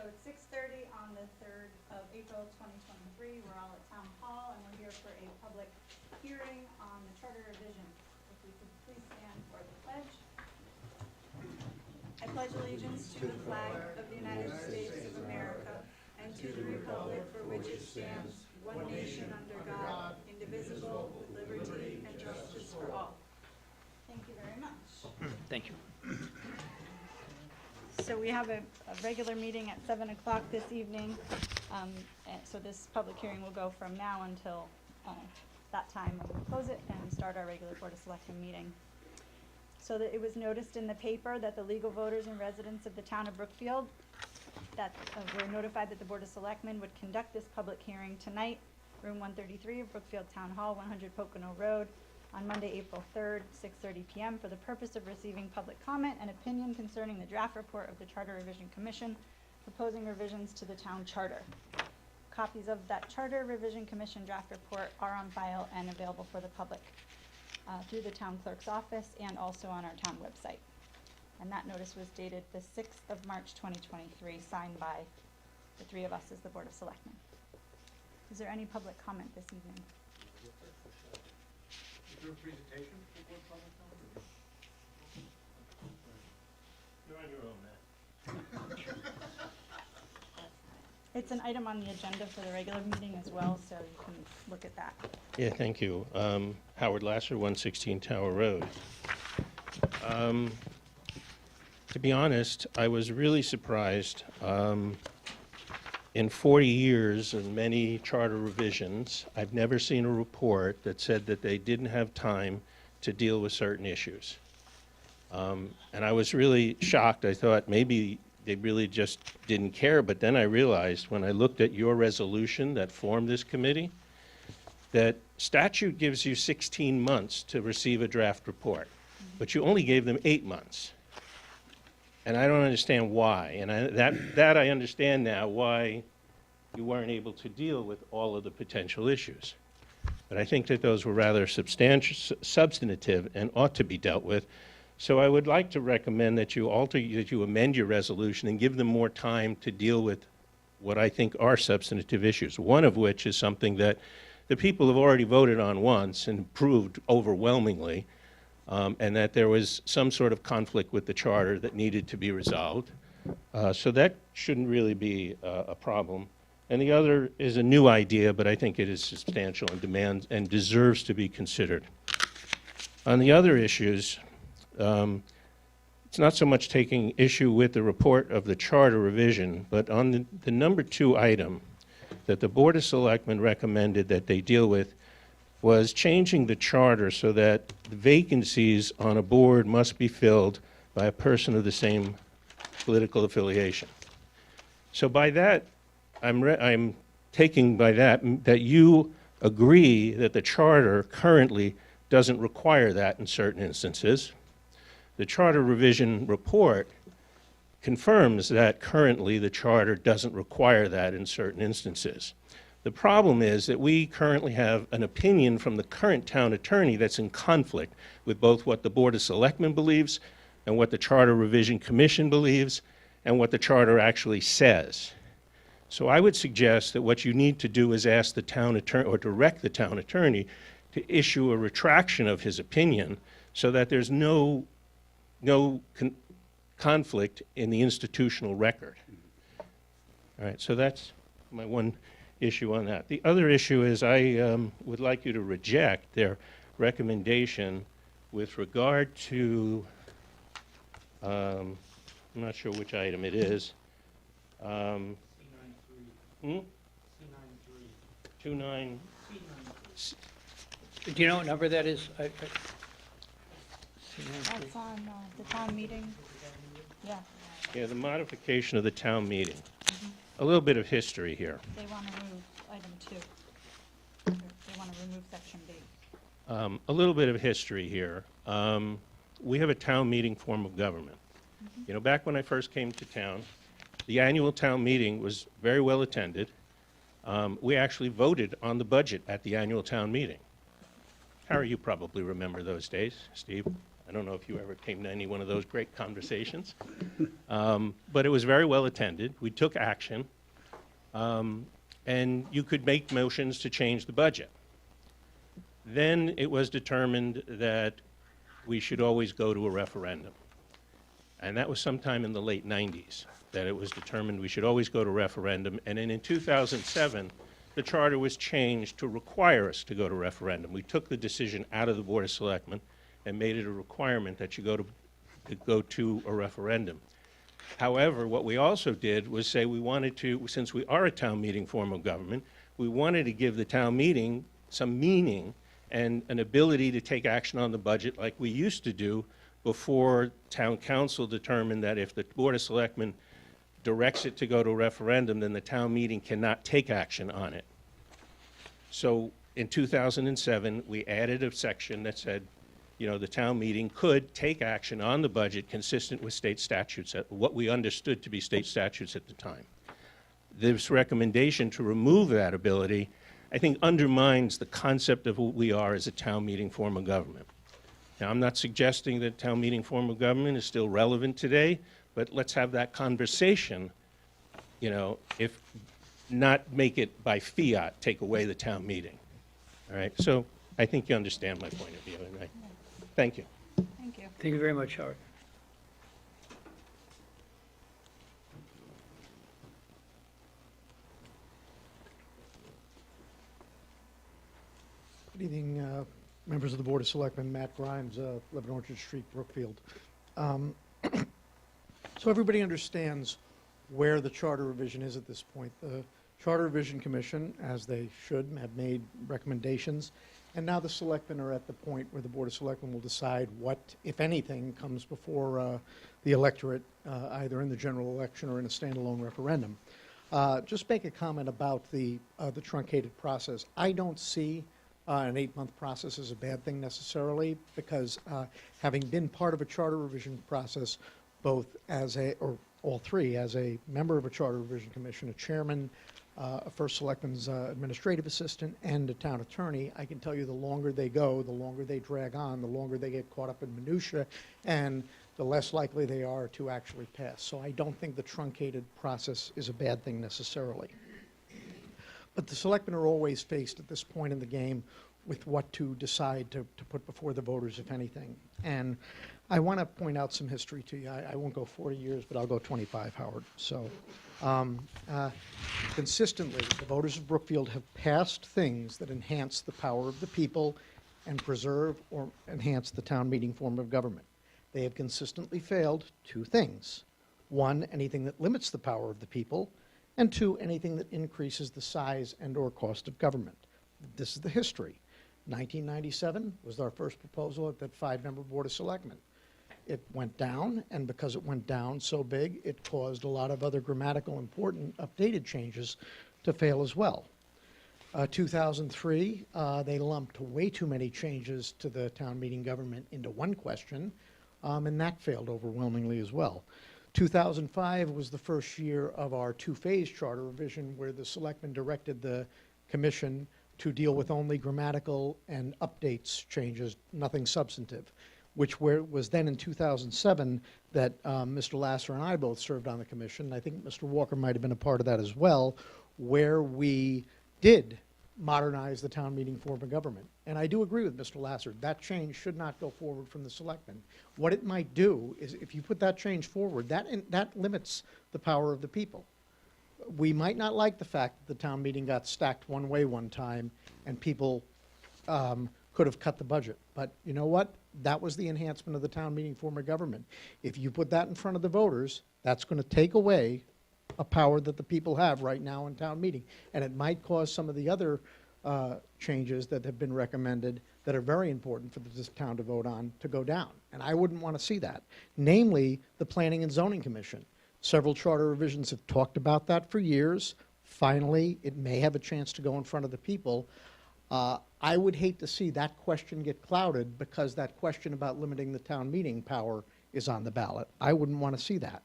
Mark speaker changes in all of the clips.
Speaker 1: So it's 6:30 on the 3rd of April 2023. We're all at Town Hall and we're here for a public hearing on the charter revision. If we could please stand for the pledge. I pledge allegiance to the flag of the United States of America and to the republic for which it stands, one nation under God, indivisible, with liberty and justice for all. Thank you very much.
Speaker 2: Thank you.
Speaker 1: So we have a regular meeting at 7 o'clock this evening. And so this public hearing will go from now until that time, and we'll close it and start our regular Board of Selectmen meeting. So that it was noticed in the paper that the legal voters and residents of the town of Brookfield that were notified that the Board of Selectmen would conduct this public hearing tonight, room 133 of Brookfield Town Hall, 100 Pocono Road, on Monday, April 3rd, 6:30 p.m. for the purpose of receiving public comment and opinion concerning the draft report of the Charter Revision Commission proposing revisions to the town charter. Copies of that Charter Revision Commission draft report are on file and available for the public through the town clerk's office and also on our town website. And that notice was dated the 6th of March 2023, signed by the three of us as the Board of Selectmen. Is there any public comment this evening?
Speaker 3: Is there a presentation for board public comment?
Speaker 2: You're on your own, Matt.
Speaker 1: It's an item on the agenda for the regular meeting as well, so you can look at that.
Speaker 4: Yeah, thank you. Howard Lasser, 116 Tower Road. To be honest, I was really surprised. In 40 years and many charter revisions, I've never seen a report that said that they didn't have time to deal with certain issues. And I was really shocked. I thought maybe they really just didn't care, but then I realized when I looked at your resolution that formed this committee, that statute gives you 16 months to receive a draft report, but you only gave them 8 months. And I don't understand why. And that I understand now, why you weren't able to deal with all of the potential issues. But I think that those were rather substantive and ought to be dealt with. So I would like to recommend that you amend your resolution and give them more time to deal with what I think are substantive issues, one of which is something that the people have already voted on once and approved overwhelmingly, and that there was some sort of conflict with the charter that needed to be resolved. So that shouldn't really be a problem. And the other is a new idea, but I think it is substantial and demands and deserves to be considered. On the other issues, it's not so much taking issue with the report of the charter revision, but on the number 2 item that the Board of Selectmen recommended that they deal with was changing the charter so that the vacancies on a board must be filled by a person of the same political affiliation. So by that, I'm taking by that you agree that the charter currently doesn't require that in certain instances. The charter revision report confirms that currently the charter doesn't require that in certain instances. The problem is that we currently have an opinion from the current town attorney that's in conflict with both what the Board of Selectmen believes and what the Charter Revision Commission believes and what the charter actually says. So I would suggest that what you need to do is ask the town attorney or direct the town attorney to issue a retraction of his opinion so that there's no conflict in the institutional record. All right, so that's my one issue on that. The other issue is I would like you to reject their recommendation with regard to, I'm not sure which item it is.
Speaker 3: C93. C93.
Speaker 4: 29.
Speaker 2: Do you know what number that is?
Speaker 1: That's on the town meeting. Yeah,
Speaker 4: Yeah, the modification of the town meeting. A little bit of history here.
Speaker 1: they want to remove item 2. They want to remove section B.
Speaker 4: A little bit of history here. We have a town meeting form of government. You know, back when I first came to town, the annual town meeting was very well attended. We actually voted on the budget at the annual town meeting. Harry, you probably remember those days, Steve. I don't know if you ever came to any one of those great conversations. But it was very well attended. We took action. And you could make motions to change the budget. Then it was determined that we should always go to a referendum. And that was sometime in the late 90s that it was determined we should always go to referendum. And then in 2007, the charter was changed to require us to go to referendum. We took the decision out of the Board of Selectmen and made it a requirement that you go to a referendum. However, what we also did was say we wanted to, since we are a town meeting form of government, we wanted to give the town meeting some meaning and an ability to take action on the budget like we used to do before town council determined that if the Board of Selectmen directs it to go to a referendum, then the town meeting cannot take action on it. So in 2007, we added a section that said, you know, the town meeting could take action on the budget consistent with state statutes, what we understood to be state statutes at the time. This recommendation to remove that ability, I think, undermines the concept of what we are as a town meeting form of government. Now, I'm not suggesting that town meeting form of government is still relevant today, but let's have that conversation, you know, if not make it by fiat, take away the town meeting. All right, so I think you understand my point of view, and thank you.
Speaker 1: Thank you.
Speaker 2: Thank you very much, Howard.
Speaker 5: Good evening, members of the Board of Selectmen. Matt Grimes, 11 Orchard Street, Brookfield. So everybody understands where the charter revision is at this point. The Charter Revision Commission, as they should, have made recommendations, and now the selectmen are at the point where the Board of Selectmen will decide what, if anything, comes before the electorate, either in the general election or in a standalone referendum. Just make a comment about the truncated process. I don't see an 8-month process as a bad thing necessarily, because having been part of a charter revision process, both as or all three, as a member of a charter revision commission, a chairman, a first selectman's administrative assistant, and a town attorney, I can tell you the longer they go, the longer they drag on, the longer they get caught up in minutia, and the less likely they are to actually pass. So I don't think the truncated process is a bad thing necessarily. But the selectmen are always faced at this point in the game with what to decide to put before the voters, if anything. And I want to point out some history to you. I won't go 40 years, but I'll go 25, Howard. So consistently, the voters of Brookfield have passed things that enhance the power of the people and preserve or enhance the town meeting form of government. They have consistently failed two things. One, anything that limits the power of the people, and two, anything that increases the size and or cost of government. This is the history. 1997 was our first proposal at that 5-member Board of Selectmen. It went down, and because it went down so big, it caused a lot of other grammatical important updated changes to fail as well. 2003, they lumped way too many changes to the town meeting government into one question, and that failed overwhelmingly as well. 2005 was the first year of our two-phase charter revision, where the selectmen directed the commission to deal with only grammatical and updates changes, nothing substantive, which was then in 2007 that Mr. Lasser and I both served on the commission. I think Mr. Walker might have been a part of that as well, where we did modernize the town meeting form of government. And I do agree with Mr. Lasser, that change should not go forward from the selectmen. What it might do is, if you put that change forward, that limits the power of the people. We might not like the fact that the town meeting got stacked one way one time and people could have cut the budget. But you know what? That was the enhancement of the town meeting form of government. If you put that in front of the voters, that's going to take away a power that the people have right now in town meeting. And it might cause some of the other changes that have been recommended that are very important for this town to vote on to go down. And I wouldn't want to see that. Namely, the Planning and Zoning Commission. Several charter revisions have talked about that for years. Finally, it may have a chance to go in front of the people. I would hate to see that question get clouded because that question about limiting the town meeting power is on the ballot. I wouldn't want to see that.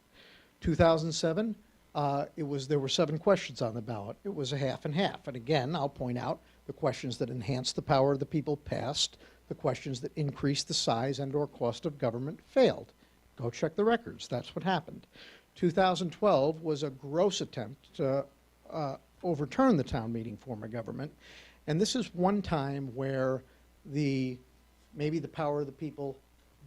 Speaker 5: 2007, there were 7 questions on the ballot. It was a half and half. And again, I'll point out the questions that enhanced the power of the people passed. The questions that increased the size and/or cost of government failed. Go check the records. That's what happened. 2012 was a gross attempt to overturn the town meeting form of government. And this is one time where maybe the power of the people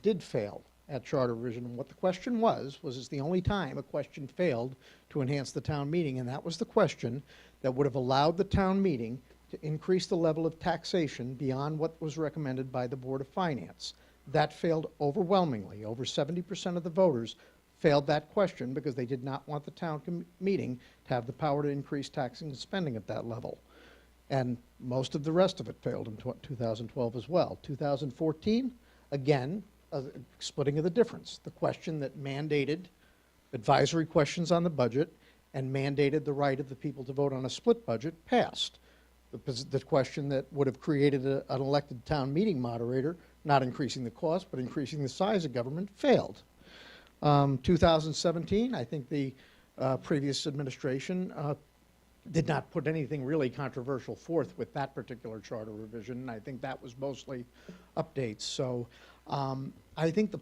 Speaker 5: did fail at charter revision. And what the question was it's the only time a question failed to enhance the town meeting, and that was the question that would have allowed the town meeting to increase the level of taxation beyond what was recommended by the Board of Finance. That failed overwhelmingly. Over 70% of the voters failed that question because they did not want the town meeting to have the power to increase taxing and spending at that level. And most of the rest of it failed in 2012 as well. 2014, again, splitting of the difference. The question that mandated advisory questions on the budget and mandated the right of the people to vote on a split budget passed. The question that would have created an elected town meeting moderator, not increasing the cost, but increasing the size of government, failed. 2017, I think the previous administration did not put anything really controversial forth with that particular charter revision, and I think that was mostly updates. So I think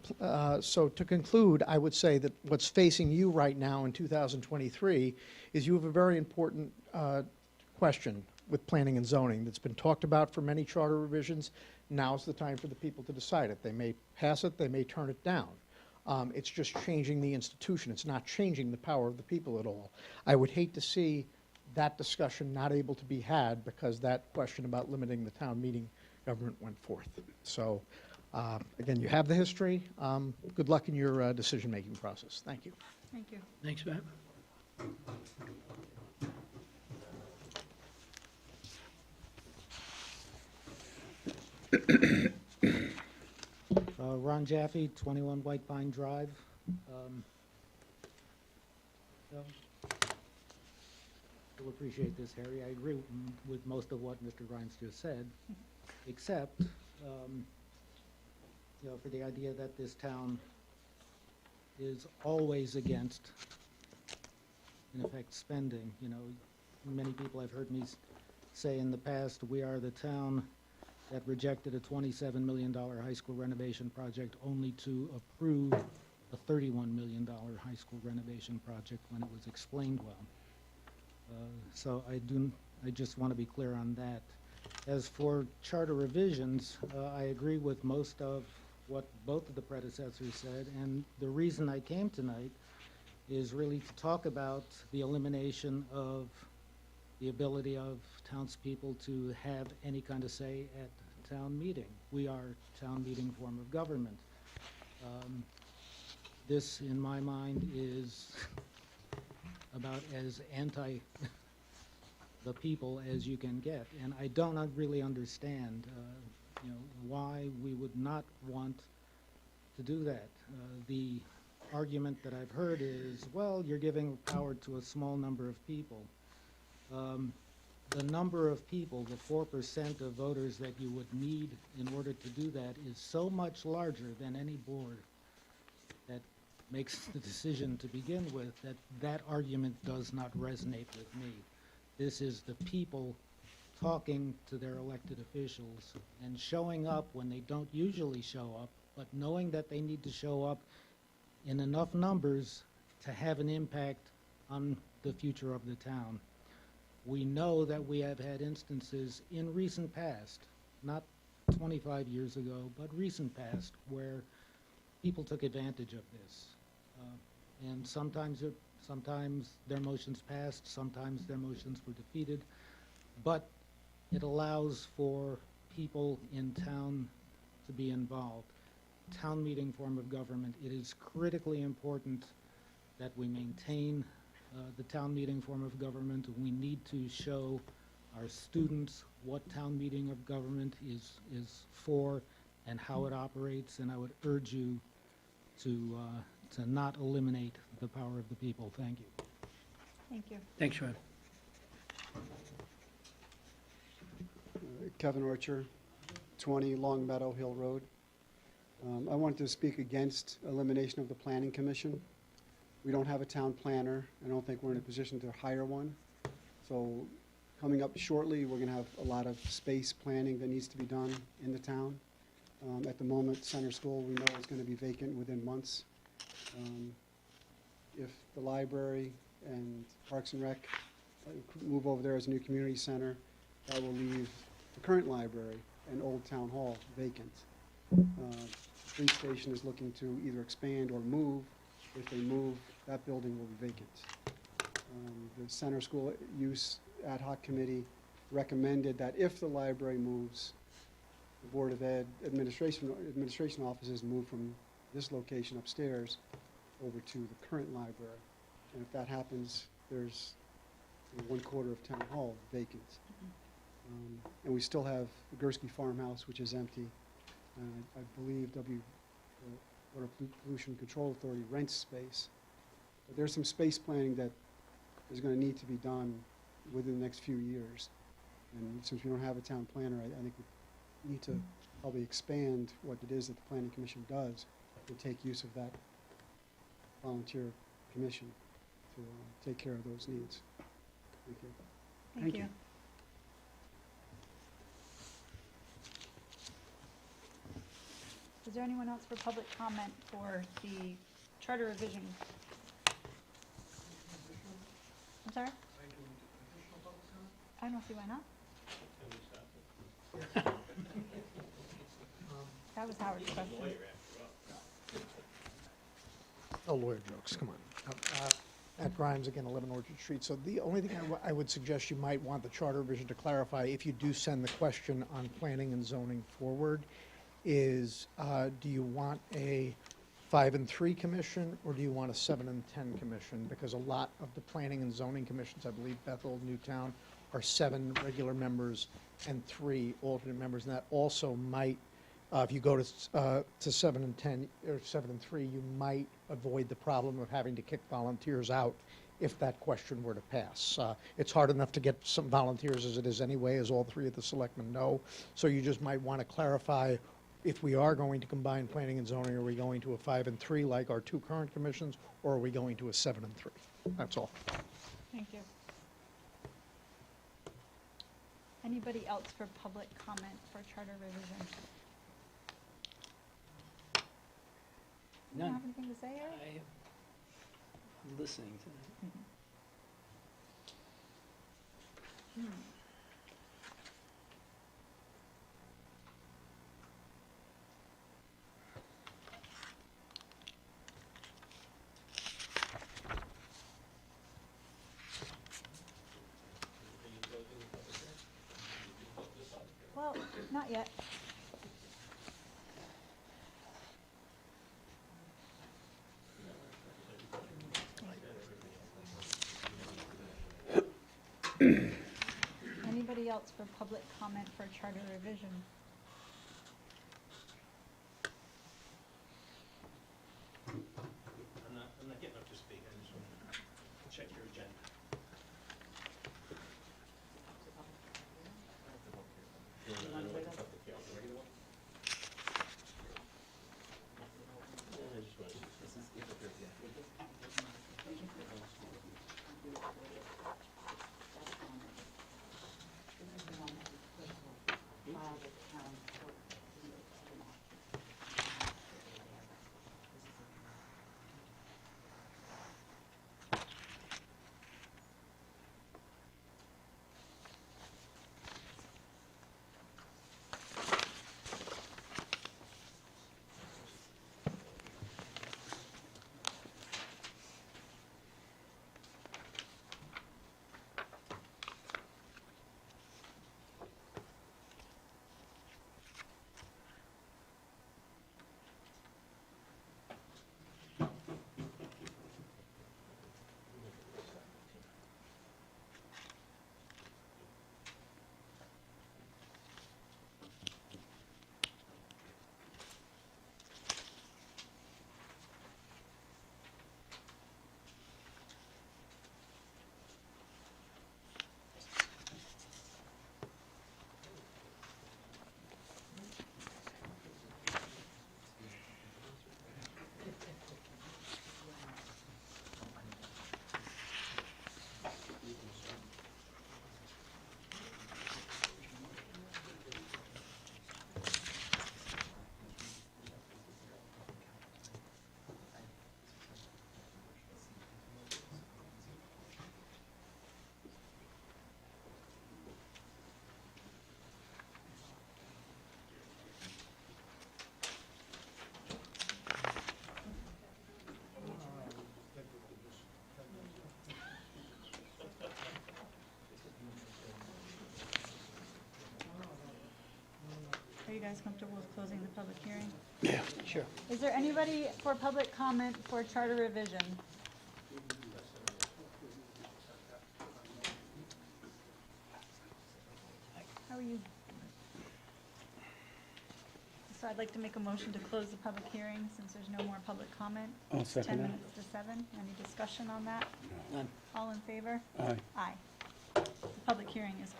Speaker 5: so to conclude, I would say that what's facing you right now in 2023 is you have a very important question with planning and zoning that's been talked about for many charter revisions. Now's the time for the people to decide it. They may pass it, they may turn it down. It's just changing the institution. It's not changing the power of the people at all. I would hate to see that discussion not able to be had because that question about limiting the town meeting government went forth. So again, you have the history. Good luck in your decision-making process. Thank you.
Speaker 1: Thank you.
Speaker 2: Thanks, Matt.
Speaker 6: Ron Jaffe, 21 White Pine Drive. You'll appreciate this, Harry. I agree with most of what Mr. Grimes just said, except, for the idea that this town is always against, in effect, spending. Many people have heard me say in the past, we are the town that rejected a $27 million high school renovation project only to approve a $31 million high school renovation project when it was explained well. So I just want to be clear on that. As for charter revisions, I agree with most of what both of the predecessors said, and the reason I came tonight is really to talk about the elimination of the ability of townspeople to have any kind of say at town meeting. We are town meeting form of government. This, in my mind, is about as anti the people as you can get, and I don't really understand, why we would not want to do that. The argument that I've heard is, well, you're giving power to a small number of people. The number of people, the 4% of voters that you would need in order to do that is so much larger than any board that makes the decision to begin with that argument does not resonate with me. This is the people talking to their elected officials and showing up when they don't usually show up, but knowing that they need to show up in enough numbers to have an impact on the future of the town. We know that we have had instances in recent past, not 25 years ago, but recent past, where people took advantage of this. And sometimes their motions passed, sometimes their motions were defeated, but it allows for people in town to be involved. Town meeting form of government, it is critically important that we maintain the town meeting form of government. We need to show our students what town meeting of government is for and how it operates, and I would urge you to not eliminate the power of the people. Thank you.
Speaker 1: Thank you.
Speaker 2: Thanks, Ron.
Speaker 7: Kevin Orcher, 20 Long Meadow Hill Road. I wanted to speak against elimination of the Planning Commission. We don't have a town planner. I don't think we're in a position to hire one. So coming up shortly, we're going to have a lot of space planning that needs to be done in the town. At the moment, Center School, we know is going to be vacant within months. If the library and Parks and Rec move over there as a new community center, that will leave the current library and Old Town Hall vacant. The police station is looking to either expand or move. If they move, that building will be vacant. The Center School Use Ad Hoc Committee recommended that if the library moves, the Board of Ed administration offices move from this location upstairs over to the current library. And if that happens, there's 1/4 of Town Hall vacant. And we still have the Gursky Farmhouse, which is empty. I believe Water Pollution Control Authority rents space. But there's some space planning that is going to need to be done within the next few years. And since we don't have a town planner, I think we need to probably expand what it is that the Planning Commission does and take use of that volunteer commission to take care of those needs. Thank you.
Speaker 1: Thank you. Is there anyone else for public comment for the charter revision? I'm sorry? I don't see why not. That was Howard's question.
Speaker 5: Oh, lawyer jokes, come on. At Grimes, again, 11 Orchard Street. So the only thing I would suggest you might want the charter revision to clarify, if you do send the question on planning and zoning forward, is do you want a 5 and 3 commission, or do you want a 7 and 10 commission? Because a lot of the planning and zoning commissions, I believe Bethel, Newtown, are 7 regular members and 3 alternate members. And that also might, if you go to 7 and 10, or 7 and 3, you might avoid the problem of having to kick volunteers out if that question were to pass. It's hard enough to get some volunteers as it is anyway, as all 3 of the selectmen know. So you just might want to clarify, if we are going to combine planning and zoning, are we going to a 5 and 3 like our 2 current commissions, or are we going to a 7 and 3? That's all.
Speaker 1: Thank you. Anybody else for public comment for charter revision? You don't
Speaker 2: None.
Speaker 1: have anything to say, Eric?
Speaker 2: I'm listening to that.
Speaker 1: Well, not yet. Anybody else for public comment for charter revision?
Speaker 4: I'm not getting up to speak, I just want to check your agenda.
Speaker 1: guys comfortable with closing the public hearing?
Speaker 2: Yeah, sure.
Speaker 1: Is there anybody for public comment for charter revision? How are you? So I'd like to make a motion to close the public hearing since there's no more public comment.
Speaker 2: I'll
Speaker 1: It's
Speaker 2: second
Speaker 1: 10
Speaker 2: that.
Speaker 1: minutes to 7. Any discussion on that?
Speaker 2: None.
Speaker 1: All in favor?
Speaker 2: Aye.
Speaker 1: Aye. The public hearing is closed.